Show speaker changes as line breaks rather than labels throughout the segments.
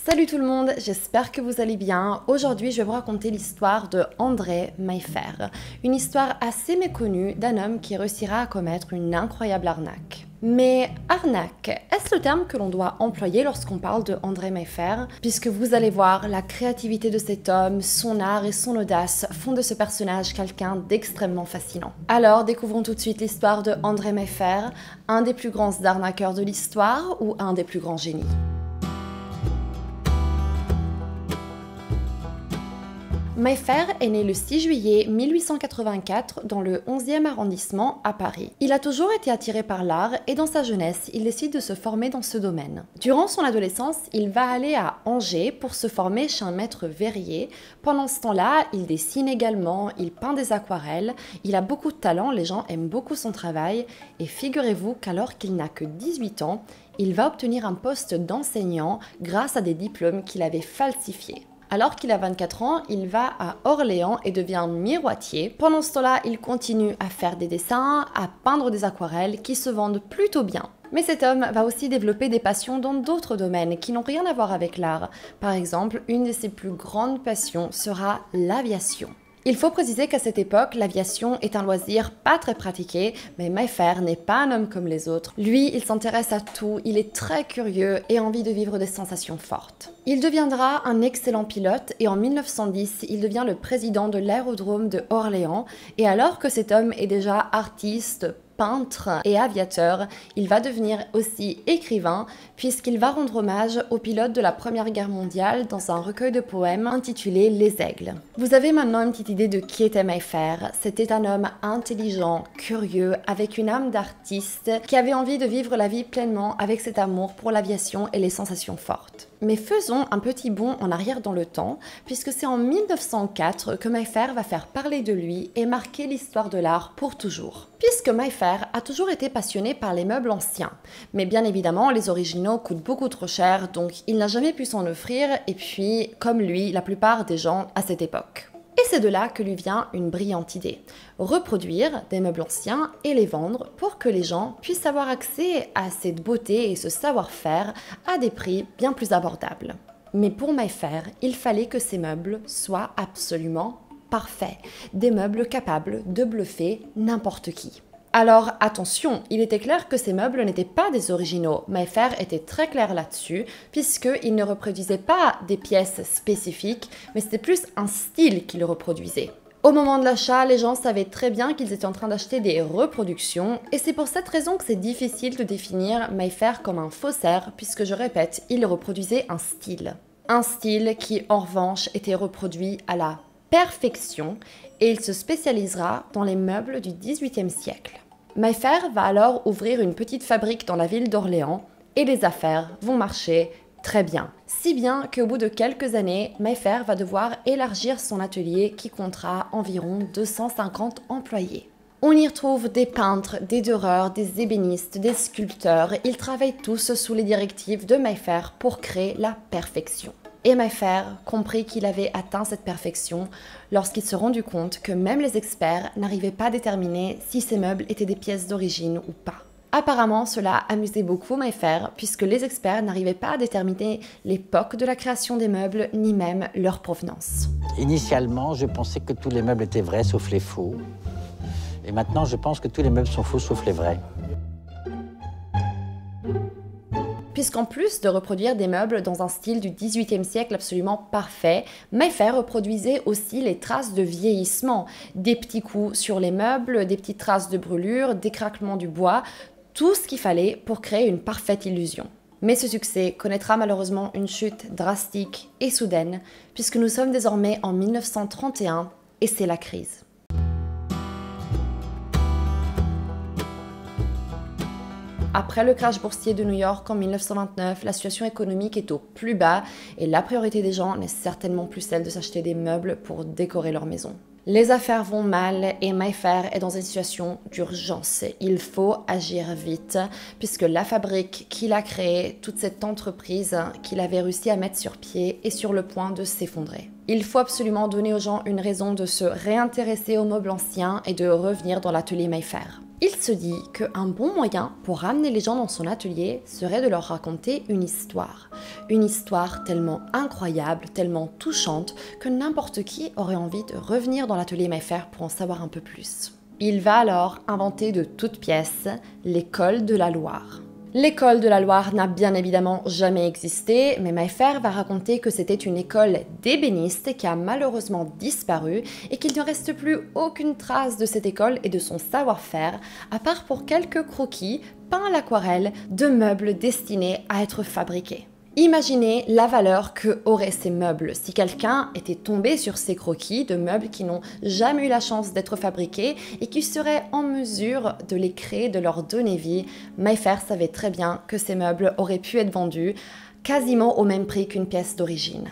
Salut tout le monde, j'espère que vous allez bien. Aujourd'hui, je vais vous raconter l'histoire de André Mayfair, une histoire assez méconnue d'un homme qui réussira à commettre une incroyable arnaque. Mais arnaque, est-ce le terme que l'on doit employer lorsqu'on parle de André Mayfair? Puisque vous allez voir, la créativité de cet homme, son art et son audace font de ce personnage quelqu'un d'extrêmement fascinant. Alors, découvrons tout de suite l'histoire de André Mayfair, un des plus grands arnaqueurs de l'histoire ou un des plus grands génies. Mayfair est né le 6 juillet 1884 dans le 11e arrondissement à Paris. Il a toujours été attiré par l'art et dans sa jeunesse, il décide de se former dans ce domaine. Durant son adolescence, il va aller à Angers pour se former chez un maître verrier. Pendant ce temps-là, il dessine également, il peint des aquarelles, il a beaucoup de talent, les gens aiment beaucoup son travail et figurez-vous qu'alors qu'il n'a que 18 ans, il va obtenir un poste d'enseignant grâce à des diplômes qu'il avait falsifiés. Alors qu'il a 24 ans, il va à Orléans et devient miroitier. Pendant ce temps-là, il continue à faire des dessins, à peindre des aquarelles qui se vendent plutôt bien. Mais cet homme va aussi développer des passions dans d'autres domaines qui n'ont rien à voir avec l'art. Par exemple, une de ses plus grandes passions sera l'aviation. Il faut préciser qu'à cette époque, l'aviation est un loisir pas très pratiqué, mais Mayfair n'est pas un homme comme les autres. Lui, il s'intéresse à tout, il est très curieux et a envie de vivre des sensations fortes. Il deviendra un excellent pilote et en 1910, il devient le président de l'aérodrome de Orléans. Et alors que cet homme est déjà artiste, peintre et aviateur, il va devenir aussi écrivain puisqu'il va rendre hommage aux pilotes de la Première Guerre mondiale dans un recueil de poèmes intitulé Les Aigles. Vous avez maintenant une petite idée de qui était Mayfair. C'était un homme intelligent, curieux, avec une âme d'artiste qui avait envie de vivre la vie pleinement avec cet amour pour l'aviation et les sensations fortes. Mais faisons un petit bond en arrière dans le temps, puisque c'est en 1904 que Mayfair va faire parler de lui et marquer l'histoire de l'art pour toujours. Puisque Mayfair a toujours été passionné par les meubles anciens, mais bien évidemment les originaux coûtent beaucoup trop cher, donc il n'a jamais pu s'en offrir, et puis comme lui, la plupart des gens à cette époque. Et c'est de là que lui vient une brillante idée. Reproduire des meubles anciens et les vendre pour que les gens puissent avoir accès à cette beauté et ce savoir-faire à des prix bien plus abordables. Mais pour Mayfair, il fallait que ces meubles soient absolument parfaits. Des meubles capables de bluffer n'importe qui. Alors attention, il était clair que ces meubles n'étaient pas des originaux. Mayfair était très clair là-dessus, puisqu'il ne reproduisait pas des pièces spécifiques, mais c'était plus un style qu'il reproduisait. Au moment de l'achat, les gens savaient très bien qu'ils étaient en train d'acheter des reproductions, et c'est pour cette raison que c'est difficile de définir Mayfair comme un faussaire, puisque je répète, il reproduisait un style. Un style qui, en revanche, était reproduit à la perfection, et il se spécialisera dans les meubles du XVIIIe siècle. Mayfair va alors ouvrir une petite fabrique dans la ville d'Orléans et les affaires vont marcher très bien. Si bien qu'au bout de quelques années, Mayfair va devoir élargir son atelier qui comptera environ 250 employés. On y retrouve des peintres, des doreurs, des ébénistes, des sculpteurs. Ils travaillent tous sous les directives de Mayfair pour créer la perfection. Et Mayfair comprit qu'il avait atteint cette perfection lorsqu'il se rendu compte que même les experts n'arrivaient pas à déterminer si ces meubles étaient des pièces d'origine ou pas. Apparemment, cela amusait beaucoup Mayfair puisque les experts n'arrivaient pas à déterminer l'époque de la création des meubles ni même leur provenance.
Initialement, je pensais que tous les meubles étaient vrais sauf les faux. Et maintenant, je pense que tous les meubles sont faux sauf les vrais.
Puisqu'en plus de reproduire des meubles dans un style du XVIIIe siècle absolument parfait, Mayfair reproduisait aussi les traces de vieillissement, des petits coups sur les meubles, des petites traces de brûlure, des craquements du bois, tout ce qu'il fallait pour créer une parfaite illusion. Mais ce succès connaîtra malheureusement une chute drastique et soudaine, puisque nous sommes désormais en 1931 et c'est la crise. Après le crash boursier de New York en 1929, la situation économique est au plus bas et la priorité des gens n'est certainement plus celle de s'acheter des meubles pour décorer leur maison. Les affaires vont mal et Mayfair est dans une situation d'urgence. Il faut agir vite puisque la fabrique qu'il a créée, toute cette entreprise qu'il avait réussi à mettre sur pied est sur le point de s'effondrer. Il faut absolument donner aux gens une raison de se réintéresser aux meubles anciens et de revenir dans l'atelier Mayfair. Il se dit qu'un bon moyen pour ramener les gens dans son atelier serait de leur raconter une histoire. Une histoire tellement incroyable, tellement touchante, que n'importe qui aurait envie de revenir dans l'atelier Mayfair pour en savoir un peu plus. Il va alors inventer de toutes pièces l'école de la Loire. L'école de la Loire n'a bien évidemment jamais existé, mais Mayfair va raconter que c'était une école d'ébénistes qui a malheureusement disparu et qu'il ne reste plus aucune trace de cette école et de son savoir-faire, à part pour quelques croquis peints à l'aquarelle de meubles destinés à être fabriqués. Imaginez la valeur que auraient ces meubles si quelqu'un était tombé sur ces croquis de meubles qui n'ont jamais eu la chance d'être fabriqués et qui seraient en mesure de les créer, de leur donner vie. Mayfair savait très bien que ces meubles auraient pu être vendus quasiment au même prix qu'une pièce d'origine.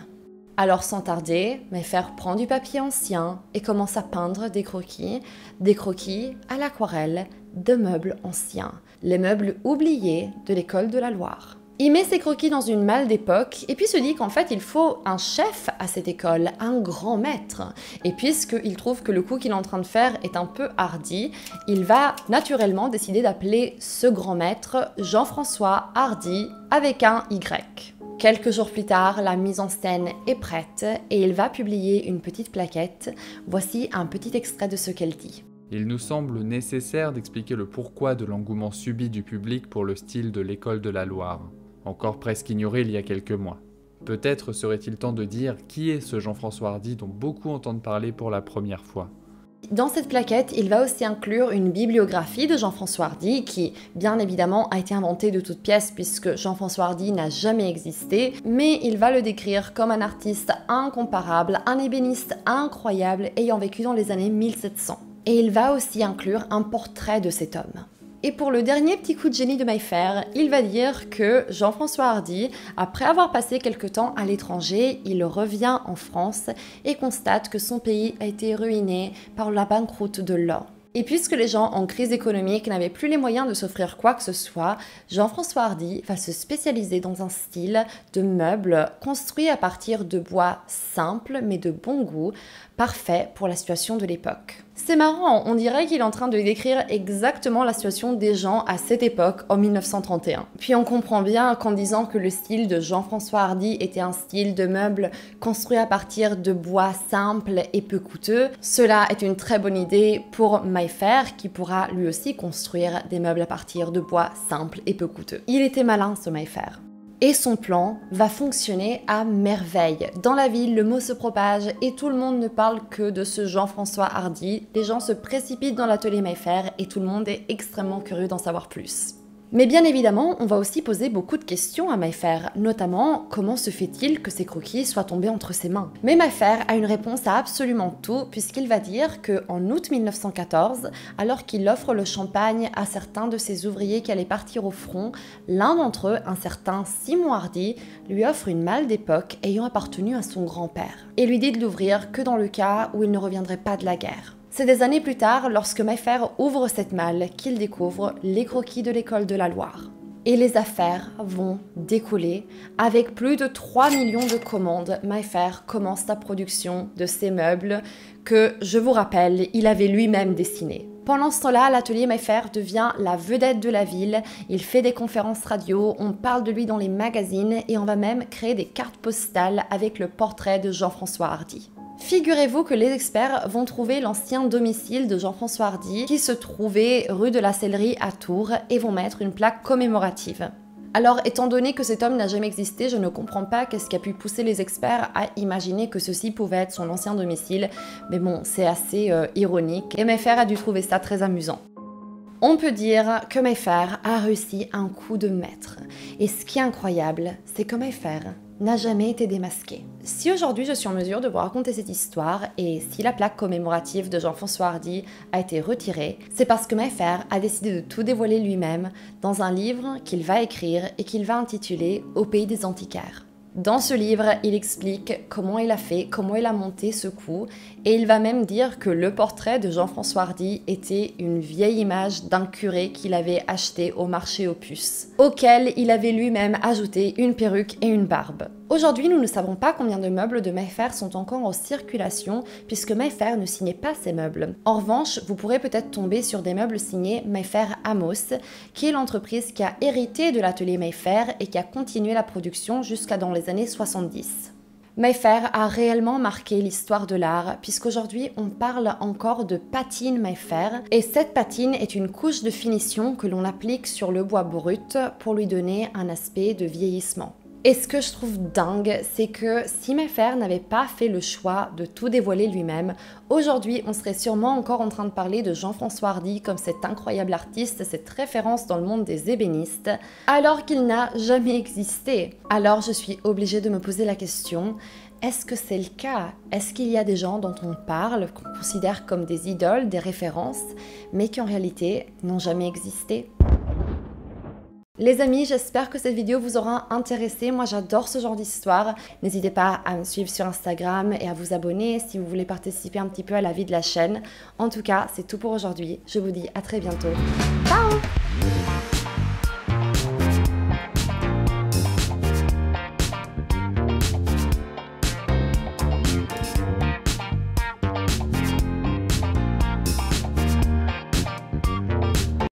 Alors sans tarder, Mayfair prend du papier ancien et commence à peindre des croquis à l'aquarelle de meubles anciens, les meubles oubliés de l'école de la Loire. Il met ses croquis dans une malle d'époque et puis se dit qu'en fait il faut un chef à cette école, un grand maître. Et puisqu'il trouve que le coup qu'il est en train de faire est un peu hardi, il va naturellement décider d'appeler ce grand maître Jean-François Hardy avec un Y. Quelques jours plus tard, la mise en scène est prête et il va publier une petite plaquette. Voici un petit extrait de ce qu'elle dit.
Il nous semble nécessaire d'expliquer le pourquoi de l'engouement subi du public pour le style de l'école de la Loire, encore presque ignoré il y a quelques mois. Peut-être serait-il temps de dire qui est ce Jean-François Hardy dont beaucoup entendent parler pour la première fois.
Dans cette plaquette, il va aussi inclure une bibliographie de Jean-François Hardy qui, bien évidemment, a été inventée de toutes pièces puisque Jean-François Hardy n'a jamais existé, mais il va le décrire comme un artiste incomparable, un ébéniste incroyable ayant vécu dans les années 1700. Et il va aussi inclure un portrait de cet homme. Et pour le dernier petit coup de génie de Mayfair, il va dire que Jean-François Hardy, après avoir passé quelque temps à l'étranger, il revient en France et constate que son pays a été ruiné par la banqueroute de l'or. Et puisque les gens en crise économique n'avaient plus les moyens de s'offrir quoi que ce soit, Jean-François Hardy va se spécialiser dans un style de meubles construits à partir de bois simples mais de bon goût, parfait pour la situation de l'époque. C'est marrant, on dirait qu'il est en train de décrire exactement la situation des gens à cette époque, en 1931. Puis on comprend bien qu'en disant que le style de Jean-François Hardy était un style de meubles construit à partir de bois simples et peu coûteux, cela est une très bonne idée pour Mayfair qui pourra lui aussi construire des meubles à partir de bois simples et peu coûteux. Il était malin ce Mayfair. Et son plan va fonctionner à merveille. Dans la ville, le mot se propage et tout le monde ne parle que de ce Jean-François Hardy. Les gens se précipitent dans l'atelier Mayfair et tout le monde est extrêmement curieux d'en savoir plus. Mais bien évidemment, on va aussi poser beaucoup de questions à Mayfair, notamment comment se fait-il que ces croquis soient tombés entre ses mains. Mais Mayfair a une réponse à absolument tout puisqu'il va dire qu'en août 1914, alors qu'il offre le champagne à certains de ses ouvriers qui allaient partir au front, l'un d'entre eux, un certain Simon Hardy, lui offre une malle d'époque ayant appartenu à son grand-père et lui dit de l'ouvrir que dans le cas où il ne reviendrait pas de la guerre. C'est des années plus tard, lorsque Mayfair ouvre cette malle, qu'il découvre les croquis de l'école de la Loire. Et les affaires vont décoller. Avec plus de 3 millions de commandes, Mayfair commence la production de ces meubles que, je vous rappelle, il avait lui-même dessinés. Pendant ce temps-là, l'atelier Mayfair devient la vedette de la ville. Il fait des conférences radio, on parle de lui dans les magazines et on va même créer des cartes postales avec le portrait de Jean-François Hardy. Figurez-vous que les experts vont trouver l'ancien domicile de Jean-François Hardy qui se trouvait rue de la Sellerie à Tours et vont mettre une plaque commémorative. Alors, étant donné que cet homme n'a jamais existé, je ne comprends pas qu'est-ce qui a pu pousser les experts à imaginer que ceci pouvait être son ancien domicile, mais bon, c'est assez ironique et Mayfair a dû trouver ça très amusant. On peut dire que Mayfair a réussi un coup de maître. Et ce qui est incroyable, c'est que Mayfair n'a jamais été démasqué. Si aujourd'hui je suis en mesure de vous raconter cette histoire et si la plaque commémorative de Jean-François Hardy a été retirée, c'est parce que Mayfair a décidé de tout dévoiler lui-même dans un livre qu'il va écrire et qu'il va intituler « Au pays des antiquaires ». Dans ce livre, il explique comment il a fait, comment il a monté ce coup, et il va même dire que le portrait de Jean-François Hardy était une vieille image d'un curé qu'il avait acheté au marché aux puces, auquel il avait lui-même ajouté une perruque et une barbe. Aujourd'hui, nous ne savons pas combien de meubles de Mayfair sont encore en circulation puisque Mayfair ne signait pas ces meubles. En revanche, vous pourrez peut-être tomber sur des meubles signés Mayfair Amos, qui est l'entreprise qui a hérité de l'atelier Mayfair et qui a continué la production jusqu'à dans les années 70. Mayfair a réellement marqué l'histoire de l'art puisqu'aujourd'hui on parle encore de patine Mayfair et cette patine est une couche de finition que l'on applique sur le bois brut pour lui donner un aspect de vieillissement. Et ce que je trouve dingue, c'est que si Mayfair n'avait pas fait le choix de tout dévoiler lui-même, aujourd'hui on serait sûrement encore en train de parler de Jean-François Hardy comme cet incroyable artiste, cette référence dans le monde des ébénistes, alors qu'il n'a jamais existé. Alors je suis obligée de me poser la question, est-ce que c'est le cas? Est-ce qu'il y a des gens dont on parle, qu'on considère comme des idoles, des références, mais qui en réalité n'ont jamais existé? Les amis, j'espère que cette vidéo vous aura intéressé. Moi, j'adore ce genre d'histoire. N'hésitez pas à me suivre sur Instagram et à vous abonner si vous voulez participer un petit peu à la vie de la chaîne. En tout cas, c'est tout pour aujourd'hui. Je vous dis à très bientôt. Ciao!